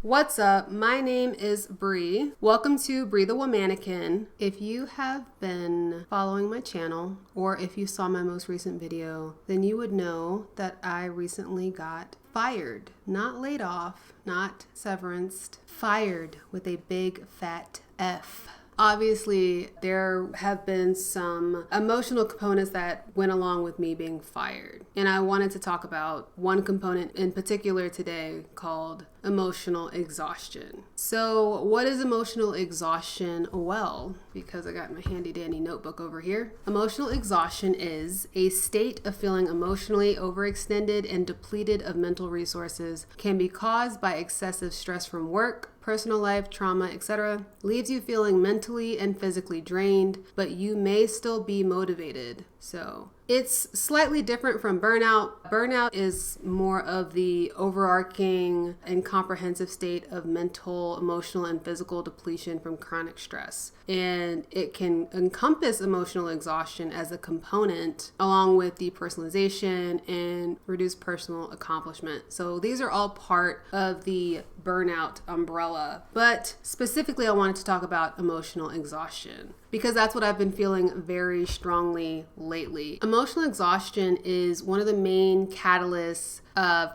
What's up? My name is Bree. Welcome to Bree the Womanican. If you have been following my channel, or if you saw my most recent video, then you would know that I recently got fired. Not laid off, not severanced, fired with a big fat F. Obviously, there have been some emotional components that went along with me being fired. And I wanted to talk about one component in particular today called emotional exhaustion. So what is emotional exhaustion? Well, because I got my handy dandy notebook over here. Emotional exhaustion is a state of feeling emotionally overextended and depleted of mental resources, can be caused by excessive stress from work, personal life, trauma, etc. Leaves you feeling mentally and physically drained, but you may still be motivated. So it's slightly different from burnout. Burnout is more of the overarching and comprehensive state of mental, emotional, and physical depletion from chronic stress. And it can encompass emotional exhaustion as a component along with depersonalization and reduced personal accomplishment. So these are all part of the burnout umbrella. But specifically, I wanted to talk about emotional exhaustion because that's what I've been feeling very strongly lately. Emotional exhaustion is one of the main catalysts,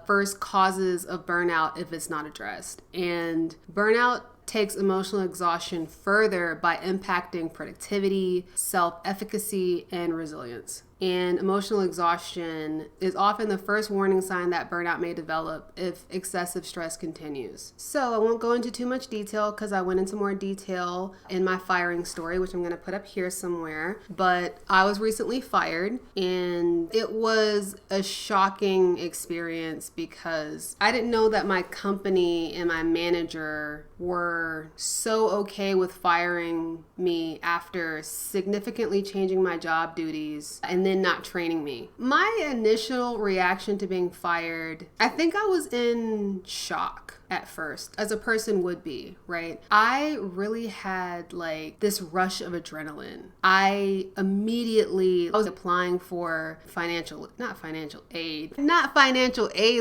first causes of burnout if it's not addressed. And burnout takes emotional exhaustion further by impacting productivity, self-efficacy, and resilience. And emotional exhaustion is often the first warning sign that burnout may develop if excessive stress continues. So I won't go into too much detail because I went into more detail in my firing story, which I'm going to put up here somewhere. But I was recently fired, and it was a shocking experience because I didn't know that my company and my manager were so okay with firing me after significantly changing my job duties and then not training me. My initial reaction to being fired, I think I was in shock at first, as a person would be, right? I really had like this rush of adrenaline. I was applying for not financial aid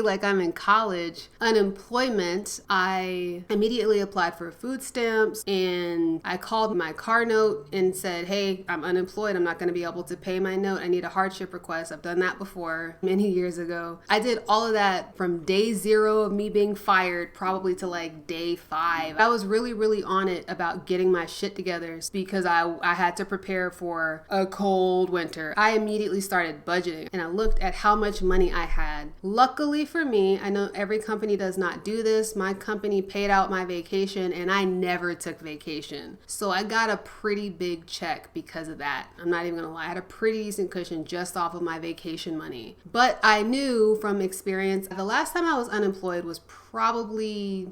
like I'm in college, unemployment. I immediately applied for food stamps and I called my car note and said, hey, I'm unemployed. I'm not going to be able to pay my note. I need a hardship request. I've done that before many years ago. I did all of that from day 0 of me being fired probably to like day 5. I was really on it about getting my shit together because I had to prepare for a cold winter. I immediately started budgeting and I looked at how much money I had. Luckily for me, I know every company does not do this. My company paid out my vacation and I never took vacation. So I got a pretty big check because of that. I'm not even gonna lie. I had a pretty decent cushion just off of my vacation money. But I knew from experience, the last time I was unemployed was probably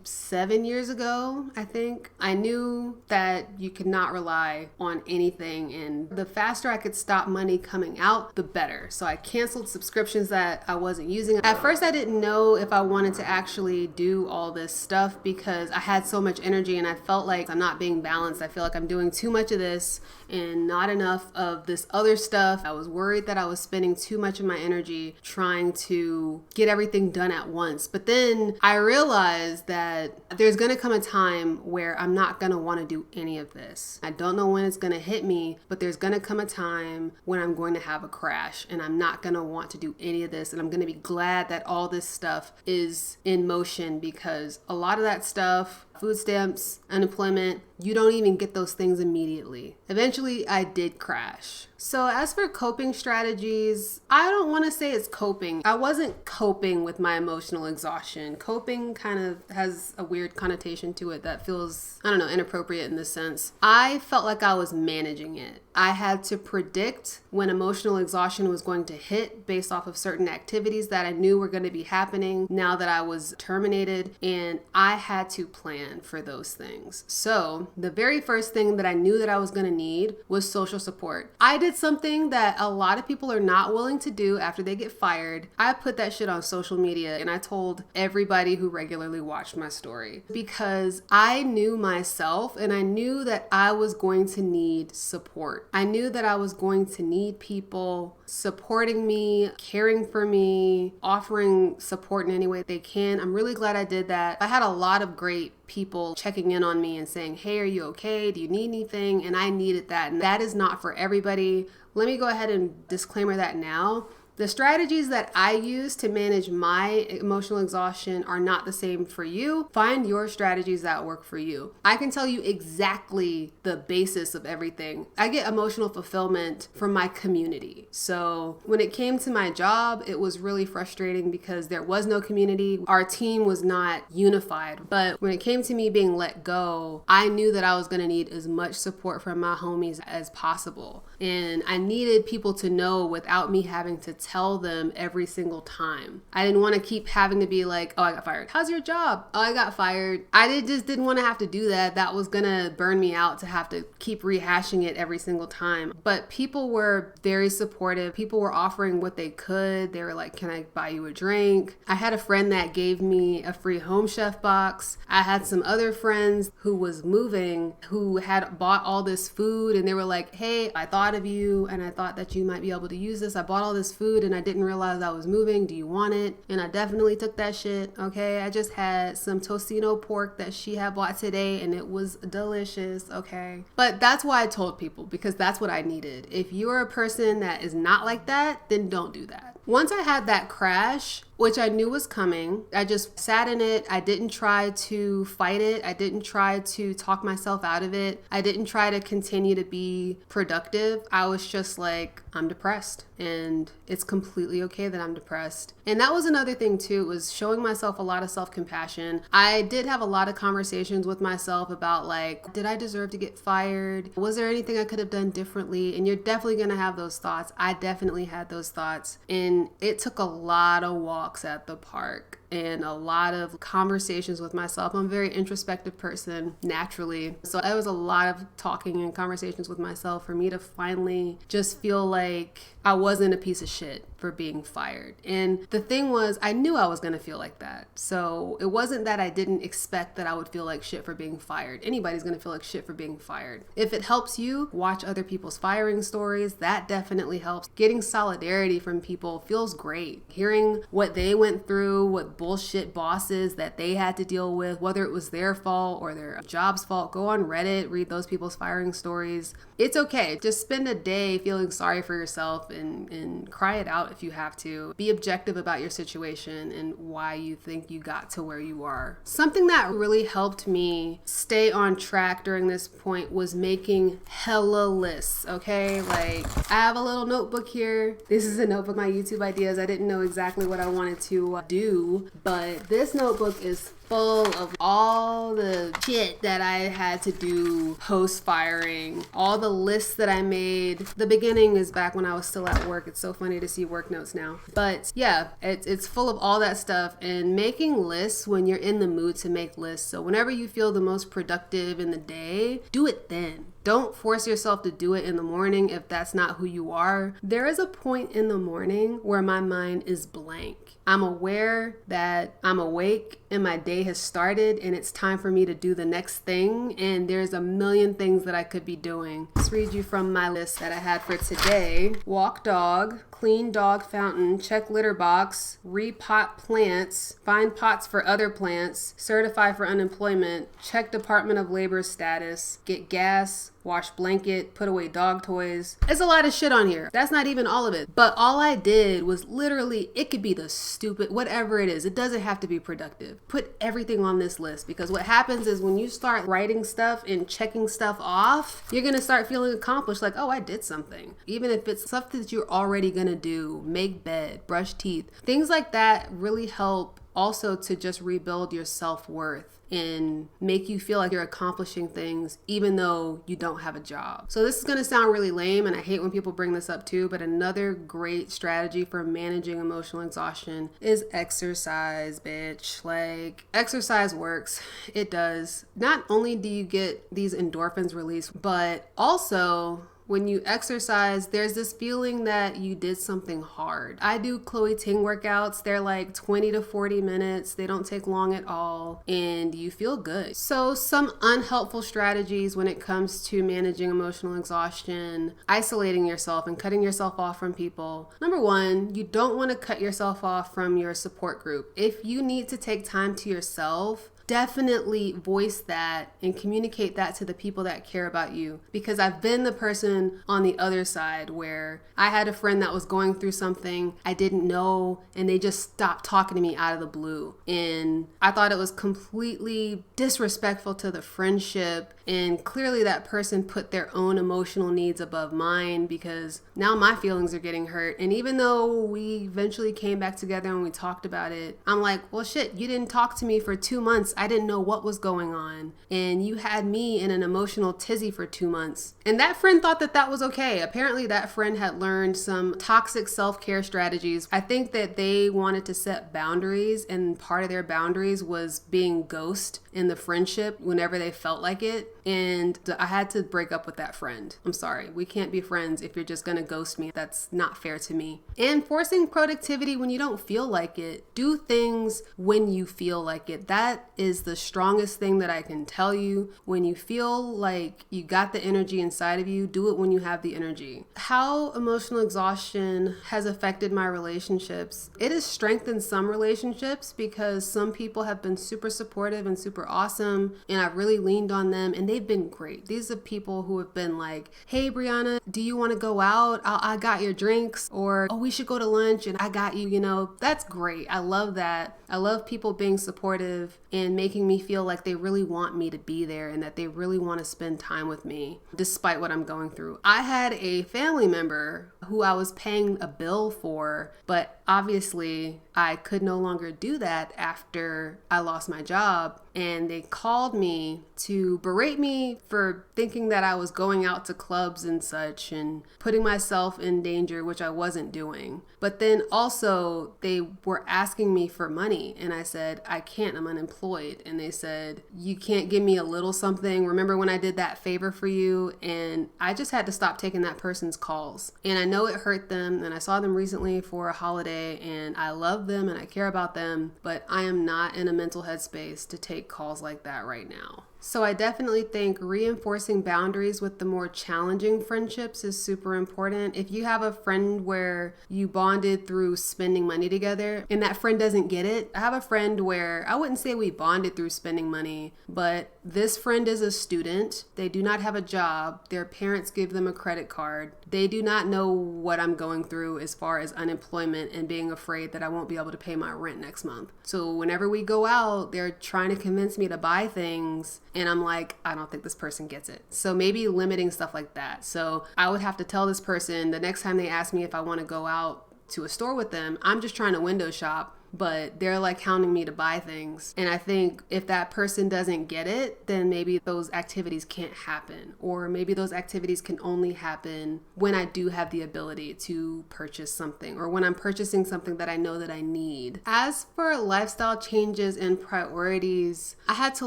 7 years ago, I think. I knew that you could not rely on anything, and the faster I could stop money coming out, the better. So I canceled subscriptions that I wasn't using. At first, I didn't know if I wanted to actually do all this stuff because I had so much energy and I felt like I'm not being balanced. I feel like I'm doing too much of this and not enough of this other stuff. I was worried that I was spending too much of my energy trying to get everything done at once. But then I realized that there's going to come a time where I'm not going to want to do any of this. I don't know when it's going to hit me, but there's going to come a time when I'm going to have a crash and I'm not going to want to do any of this. And I'm going to be glad that all this stuff is in motion because a lot of that stuff, food stamps, unemployment, you don't even get those things immediately. Eventually, I did crash. So as for coping strategies, I don't want to say it's coping. I wasn't coping with my emotional exhaustion. Coping kind of has a weird connotation to it that feels, I don't know, inappropriate in this sense. I felt like I was managing it. I had to predict when emotional exhaustion was going to hit based off of certain activities that I knew were going to be happening now that I was terminated, and I had to plan for those things. So the very first thing that I knew that I was going to need was social support. I did something that a lot of people are not willing to do after they get fired. I put that shit on social media and I told everybody who regularly watched my story because I knew myself and I knew that I was going to need support. I knew that I was going to need people supporting me, caring for me, offering support in any way they can. I'm really glad I did that. I had a lot of great people checking in on me and saying, hey, are you okay? Do you need anything? And I needed that. And that is not for everybody. Let me go ahead and disclaimer that now. The strategies that I use to manage my emotional exhaustion are not the same for you. Find your strategies that work for you. I can tell you exactly the basis of everything. I get emotional fulfillment from my community. So when it came to my job, it was really frustrating because there was no community. Our team was not unified. But when it came to me being let go, I knew that I was going to need as much support from my homies as possible. And I needed people to know without me having to tell them every single time. I didn't want to keep having to be like, oh, I got fired. How's your job? Oh, I got fired. Just didn't want to have to do that. That was going to burn me out to have to keep rehashing it every single time. But people were very supportive. People were offering what they could. They were like, can I buy you a drink? I had a friend that gave me a free Home Chef box. I had some other friends who was moving who had bought all this food, and they were like, hey, I thought of you and I thought that you might be able to use this. I bought all this food and I didn't realize I was moving. Do you want it? And I definitely took that shit. Okay. I just had some tocino pork that she had bought today and it was delicious. Okay. But that's why I told people, because that's what I needed. If you're a person that is not like that, then don't do that. Once I had that crash, which I knew was coming, I just sat in it. I didn't try to fight it. I didn't try to talk myself out of it. I didn't try to continue to be productive. I was just like, I'm depressed and it's completely okay that I'm depressed. And that was another thing too, was showing myself a lot of self-compassion. I did have a lot of conversations with myself about like, did I deserve to get fired? Was there anything I could have done differently? And you're definitely going to have those thoughts. I definitely had those thoughts. And it took a lot of walks at the park and a lot of conversations with myself. I'm a very introspective person naturally. So it was a lot of talking and conversations with myself for me to finally just feel like I wasn't a piece of shit for being fired. And the thing was, I knew I was going to feel like that. So it wasn't that I didn't expect that I would feel like shit for being fired. Anybody's going to feel like shit for being fired. If it helps you, watch other people's firing stories. That definitely helps. Getting solidarity from people feels great. Hearing what they went through, what bullshit bosses that they had to deal with, whether it was their fault or their job's fault, go on Reddit, read those people's firing stories. It's okay. Just spend a day feeling sorry for yourself and cry it out if you have to. Be objective about your situation and why you think you got to where you are. Something that really helped me stay on track during this point was making hella lists, okay? Like, I have a little notebook here. This is a notebook, my YouTube ideas. I didn't know exactly what I wanted to do, but this notebook is full of all the shit that I had to do post firing, all the lists that I made. The beginning is back when I was still at work. It's so funny to see work notes now. But yeah, it's full of all that stuff, and making lists when you're in the mood to make lists. So whenever you feel the most productive in the day, do it then. Don't force yourself to do it in the morning if that's not who you are. There is a point in the morning where my mind is blank. I'm aware that I'm awake and my day has started and it's time for me to do the next thing, and there's a million things that I could be doing. Let's read you from my list that I had for today. Walk dog, clean dog fountain, check litter box, repot plants, find pots for other plants, certify for unemployment, check Department of Labor status, get gas, wash blanket, put away dog toys. It's a lot of shit on here. That's not even all of it. But all I did was literally, it could be the stupid, whatever it is. It doesn't have to be productive. Put everything on this list, because what happens is when you start writing stuff and checking stuff off, you're going to start feeling accomplished, like, oh, I did something. Even if it's stuff that you're already going to do, make bed, brush teeth, things like that really help also to just rebuild your self-worth and make you feel like you're accomplishing things even though you don't have a job. So this is gonna sound really lame, and I hate when people bring this up too, but another great strategy for managing emotional exhaustion is exercise, bitch. Like, exercise works. It does. Not only do you get these endorphins released, but also When you exercise, there's this feeling that you did something hard. I do Chloe Ting workouts. They're like 20 to 40 minutes. They don't take long at all, and you feel good. So some unhelpful strategies when it comes to managing emotional exhaustion, isolating yourself and cutting yourself off from people. Number one, you don't want to cut yourself off from your support group. If you need to take time to yourself, definitely voice that and communicate that to the people that care about you, because I've been the person on the other side where I had a friend that was going through something I didn't know, and they just stopped talking to me out of the blue, and I thought it was completely disrespectful to the friendship, and clearly that person put their own emotional needs above mine, because now my feelings are getting hurt. And even though we eventually came back together and we talked about it, I'm like, well shit, you didn't talk to me for 2 months. I didn't know what was going on, and you had me in an emotional tizzy for 2 months. And that friend thought that that was okay. Apparently that friend had learned some toxic self-care strategies. I think that they wanted to set boundaries, and part of their boundaries was being ghost in the friendship whenever they felt like it. And I had to break up with that friend. I'm sorry, we can't be friends if you're just gonna ghost me. That's not fair to me. And forcing productivity when you don't feel like it. Do things when you feel like it. That is the strongest thing that I can tell you. When you feel like you got the energy inside of you, do it when you have the energy. How emotional exhaustion has affected my relationships. It has strengthened some relationships because some people have been super supportive and super awesome, and I've really leaned on them, and they've been great. These are people who have been like, hey Brianna, do you want to go out? I got your drinks, or oh, we should go to lunch and I got you, that's great. I love that. I love people being supportive and making me feel like they really want me to be there and that they really want to spend time with me despite what I'm going through. I had a family member who I was paying a bill for, but obviously I could no longer do that after I lost my job. And they called me to berate me for thinking that I was going out to clubs and such and putting myself in danger, which I wasn't doing. But then also they were asking me for money, and I said, I can't, I'm unemployed. And they said, you can't give me a little something? Remember when I did that favor for you? And I just had to stop taking that person's calls. And I know it hurt them, and I saw them recently for a holiday, and I love them and I care about them, but I am not in a mental headspace to take calls like that right now. So I definitely think reinforcing boundaries with the more challenging friendships is super important. If you have a friend where you bonded through spending money together and that friend doesn't get it, I have a friend where I wouldn't say we bonded through spending money, but this friend is a student. They do not have a job. Their parents give them a credit card. They do not know what I'm going through as far as unemployment and being afraid that I won't be able to pay my rent next month. So whenever we go out, they're trying to convince me to buy things, and I'm like, I don't think this person gets it. So maybe limiting stuff like that. So I would have to tell this person the next time they ask me if I want to go out to a store with them, I'm just trying to window shop, but they're like counting me to buy things. And I think if that person doesn't get it, then maybe those activities can't happen, or maybe those activities can only happen when I do have the ability to purchase something, or when I'm purchasing something that I know that I need. As for lifestyle changes and priorities, I had to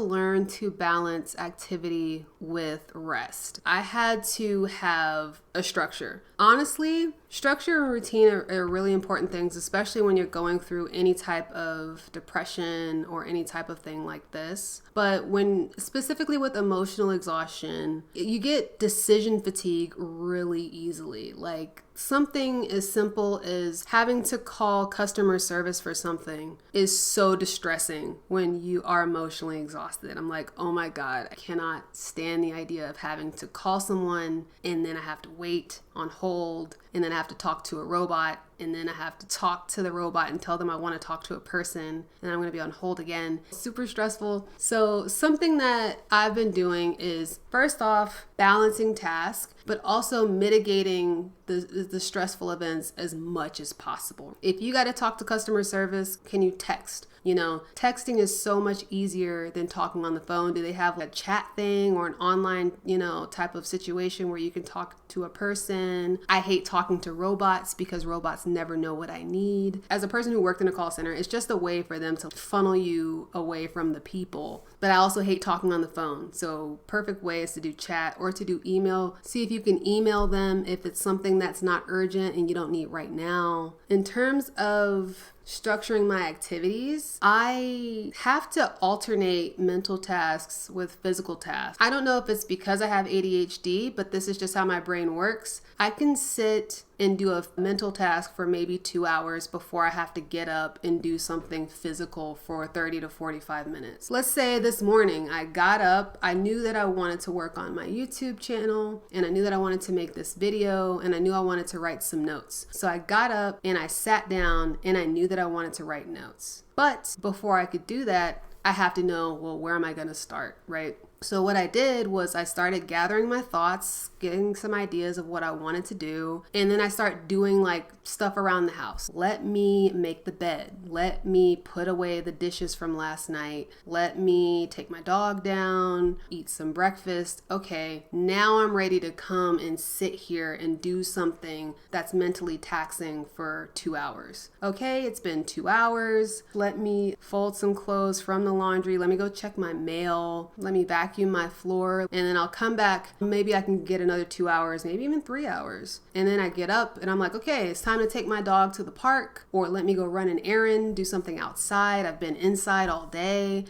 learn to balance activity with rest. I had to have a structure. Honestly, structure and routine are really important things, especially when you're going through any type of depression or any type of thing like this. But when specifically with emotional exhaustion, you get decision fatigue really easily. Like something as simple as having to call customer service for something is so distressing when you are emotionally exhausted. I'm like, oh my God, I cannot stand the idea of having to call someone and then I have to wait on hold, and then I have to talk to a robot, and then I have to talk to the robot and tell them I want to talk to a person, and I'm going to be on hold again. Super stressful. So something that I've been doing is, first off, balancing tasks, but also mitigating the stressful events as much as possible. If you got to talk to customer service, can you text? Texting is so much easier than talking on the phone. Do they have a chat thing or an online, type of situation where you can talk to a person? I hate talking to robots because robots never know what I need. As a person who worked in a call center, it's just a way for them to funnel you away from the people. But I also hate talking on the phone. So perfect way is to do chat or to do email. See if you can email them if it's something that's not urgent and you don't need right now. In terms of structuring my activities, I have to alternate mental tasks with physical tasks. I don't know if it's because I have ADHD, but this is just how my brain works. I can sit and do a mental task for maybe 2 hours before I have to get up and do something physical for 30 to 45 minutes. Let's say this morning I got up, I knew that I wanted to work on my YouTube channel, and I knew that I wanted to make this video, and I knew I wanted to write some notes. So I got up and I sat down and I knew that I wanted to write notes. But before I could do that, I have to know, well, where am I going to start, right? So what I did was I started gathering my thoughts, getting some ideas of what I wanted to do, and then I start doing like stuff around the house. Let me make the bed. Let me put away the dishes from last night. Let me take my dog down, eat some breakfast. Okay, now I'm ready to come and sit here and do something that's mentally taxing for 2 hours. Okay, it's been 2 hours. Let me fold some clothes from the laundry. Let me go check my mail. Let me vacuum my floor, and then I'll come back. Maybe I can get another 2 hours, maybe even 3 hours. And then I get up and I'm like, okay, it's time to take my dog to the park, or let me go run an errand, do something outside. I've been inside all day.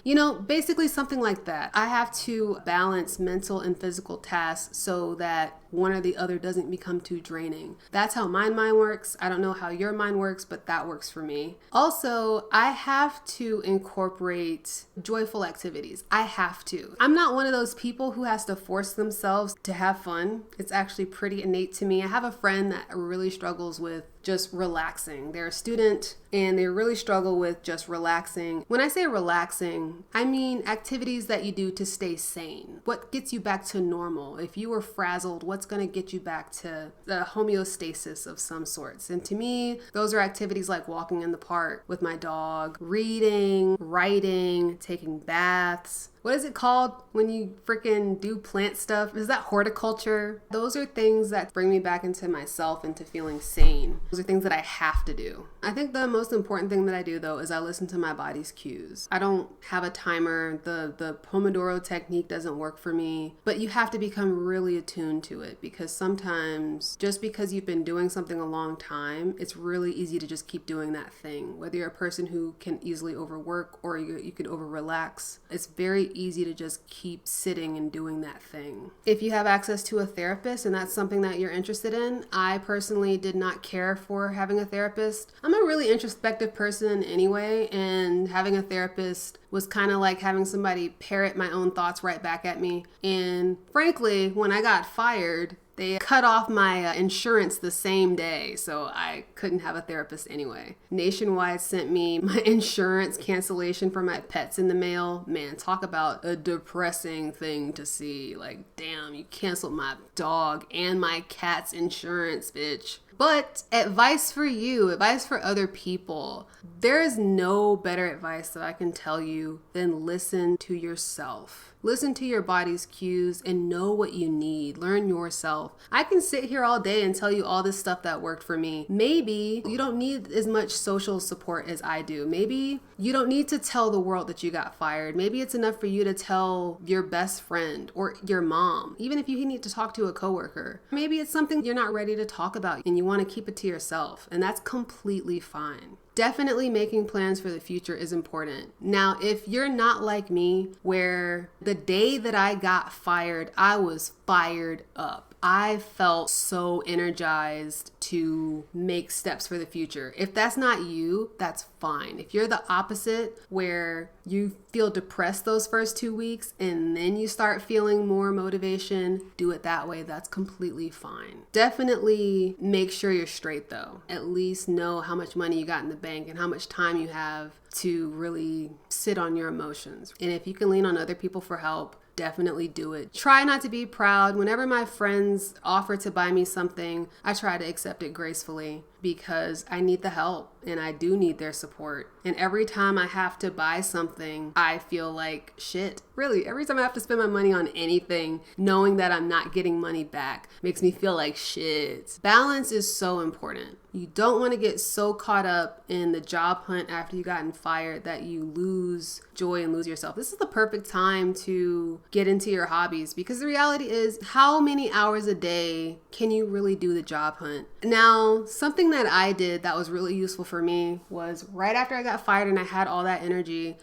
Basically something like that. I have to balance mental and physical tasks so that one or the other doesn't become too draining. That's how my mind works. I don't know how your mind works, but that works for me. Also, I have to incorporate joyful activities. I have to. I'm not one of those people who has to force themselves to have fun. It's actually pretty innate to me. I have a friend that really struggles with just relaxing. They're a student and they really struggle with just relaxing. When I say relaxing, I mean activities that you do to stay sane. What gets you back to normal? If you were frazzled, what's going to get you back to the homeostasis of some sorts? And to me, those are activities like walking in the park with my dog, reading, writing, taking baths. What is it called when you freaking do plant stuff? Is that horticulture? Those are things that bring me back into myself, into feeling sane. Those are things that I have to do. I think the most important thing that I do though is I listen to my body's cues. I don't have a timer. The Pomodoro technique doesn't work for me, but you have to become really attuned to it, because sometimes just because you've been doing something a long time, it's really easy to just keep doing that thing. Whether you're a person who can easily overwork or you could over relax, it's very easy to just keep sitting and doing that thing. If you have access to a therapist and that's something that you're interested in, I personally did not care for having a therapist. I'm a really introspective person anyway, and having a therapist was kind of like having somebody parrot my own thoughts right back at me. And frankly, when I got fired, they cut off my insurance the same day, so I couldn't have a therapist anyway. Nationwide sent me my insurance cancellation for my pets in the mail. Man, talk about a depressing thing to see. Like, damn, you canceled my dog and my cat's insurance, bitch. But advice for you, advice for other people. There is no better advice that I can tell you than listen to yourself. Listen to your body's cues and know what you need. Learn yourself. I can sit here all day and tell you all this stuff that worked for me. Maybe you don't need as much social support as I do. Maybe you don't need to tell the world that you got fired. Maybe it's enough for you to tell your best friend or your mom, even if you need to talk to a coworker. Maybe it's something you're not ready to talk about and you want to keep it to yourself, and that's completely fine. Definitely making plans for the future is important. Now, if you're not like me, where the day that I got fired, I was fired up. I felt so energized to make steps for the future. If that's not you, that's fine. If you're the opposite, where you feel depressed those first 2 weeks and then you start feeling more motivation, do it that way. That's completely fine. Definitely make sure you're straight though. At least know how much money you got in the bank and how much time you have to really sit on your emotions. And if you can lean on other people for help, definitely do it. Try not to be proud. Whenever my friends offer to buy me something, I try to accept it gracefully because I need the help. and I do need their support. And every time I have to buy something, I feel like shit. Really, every time I have to spend my money on anything, knowing that I'm not getting money back makes me feel like shit. Balance is so important. You don't want to get so caught up in the job hunt after you've gotten fired that you lose joy and lose yourself. This is the perfect time to get into your hobbies, because the reality is, how many hours a day can you really do the job hunt? Now, something that I did that was really useful for me was right after I got fired and I had all that energy,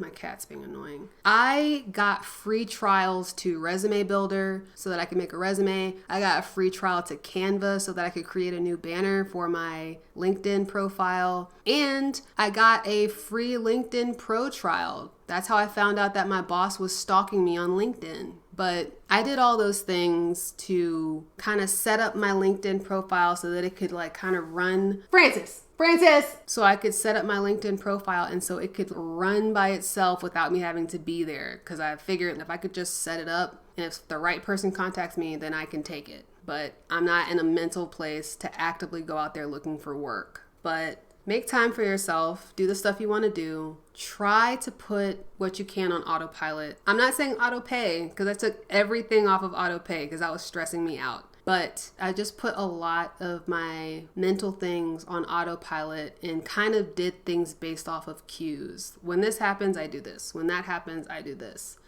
my cat's being annoying. I got free trials to Resume Builder so that I could make a resume. I got a free trial to Canva so that I could create a new banner for my LinkedIn profile. And I got a free LinkedIn Pro trial. That's how I found out that my boss was stalking me on LinkedIn. But I did all those things to kind of set up my LinkedIn profile so that it could like kind of run. Francis! So I could set up my LinkedIn profile and so it could run by itself without me having to be there. Because I figured if I could just set it up and if the right person contacts me, then I can take it. But I'm not in a mental place to actively go out there looking for work. But make time for yourself. Do the stuff you want to do. Try to put what you can on autopilot. I'm not saying auto pay, because I took everything off of auto pay because that was stressing me out. But I just put a lot of my mental things on autopilot and kind of did things based off of cues. When this happens, I do this. When that happens, I do this.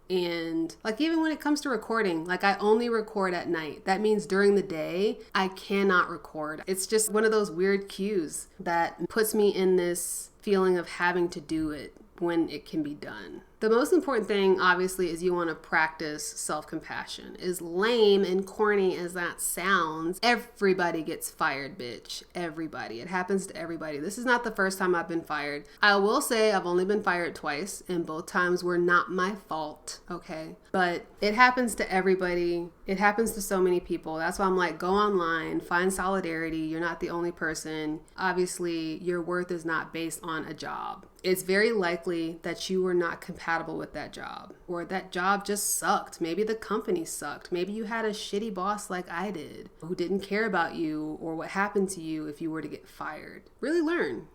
And like even when it comes to recording, like I only record at night. That means during the day, I cannot record. It's just one of those weird cues that puts me in this feeling of having to do it when it can be done. The most important thing, obviously, is you want to practice self-compassion. As lame and corny as that sounds, everybody gets fired, bitch. Everybody. It happens to everybody. This is not the first time I've been fired. I will say I've only been fired twice, and both times were not my fault, okay? But it happens to everybody. It happens to so many people. That's why I'm like, go online, find solidarity. You're not the only person. Obviously, your worth is not based on a job. It's very likely that you were not compatible with that job, or that job just sucked. Maybe the company sucked. Maybe you had a shitty boss like I did who didn't care about you or what happened to you if you were to get fired. Really learn,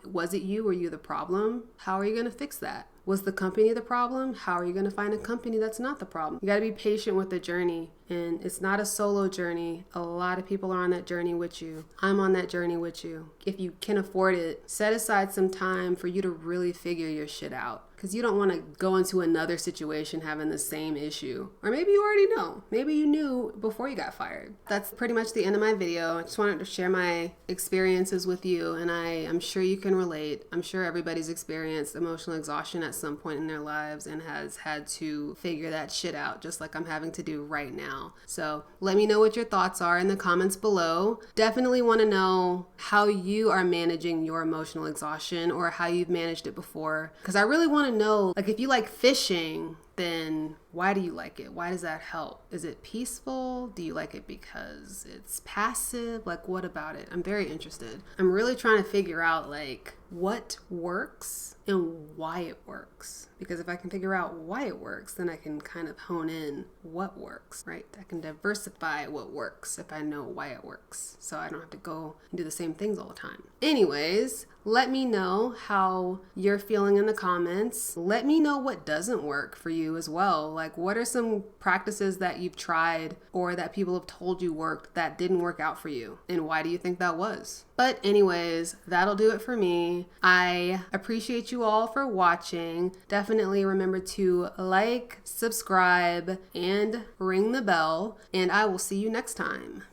was it you? Were you the problem? How are you going to fix that? Was the company the problem? How are you going to find a company that's not the problem? You got to be patient with the journey, and it's not a solo journey. A lot of people are on that journey with you. I'm on that journey with you. If you can afford it, set aside some time for you to really figure your shit out. Because you don't want to go into another situation having the same issue. Or maybe you already know. Maybe you knew before you got fired. That's pretty much the end of my video. I just wanted to share my experiences with you, and I'm sure you can relate. I'm sure everybody's experienced emotional exhaustion at some point in their lives and has had to figure that shit out, just like I'm having to do right now. So let me know what your thoughts are in the comments below. Definitely want to know how you are managing your emotional exhaustion, or how you've managed it before. Because I really want to know, like, if you like fishing, then why do you like it? Why does that help? Is it peaceful? Do you like it because it's passive? Like, what about it? I'm very interested. I'm really trying to figure out like what works and why it works. Because if I can figure out why it works, then I can kind of hone in what works, right? I can diversify what works if I know why it works. So I don't have to go and do the same things all the time. Anyways, let me know how you're feeling in the comments. Let me know what doesn't work for you as well. Like, what are some practices that you've tried or that people have told you worked that didn't work out for you? And why do you think that was? But anyways, that'll do it for me. I appreciate you all for watching. Definitely remember to like, subscribe, and ring the bell. And I will see you next time.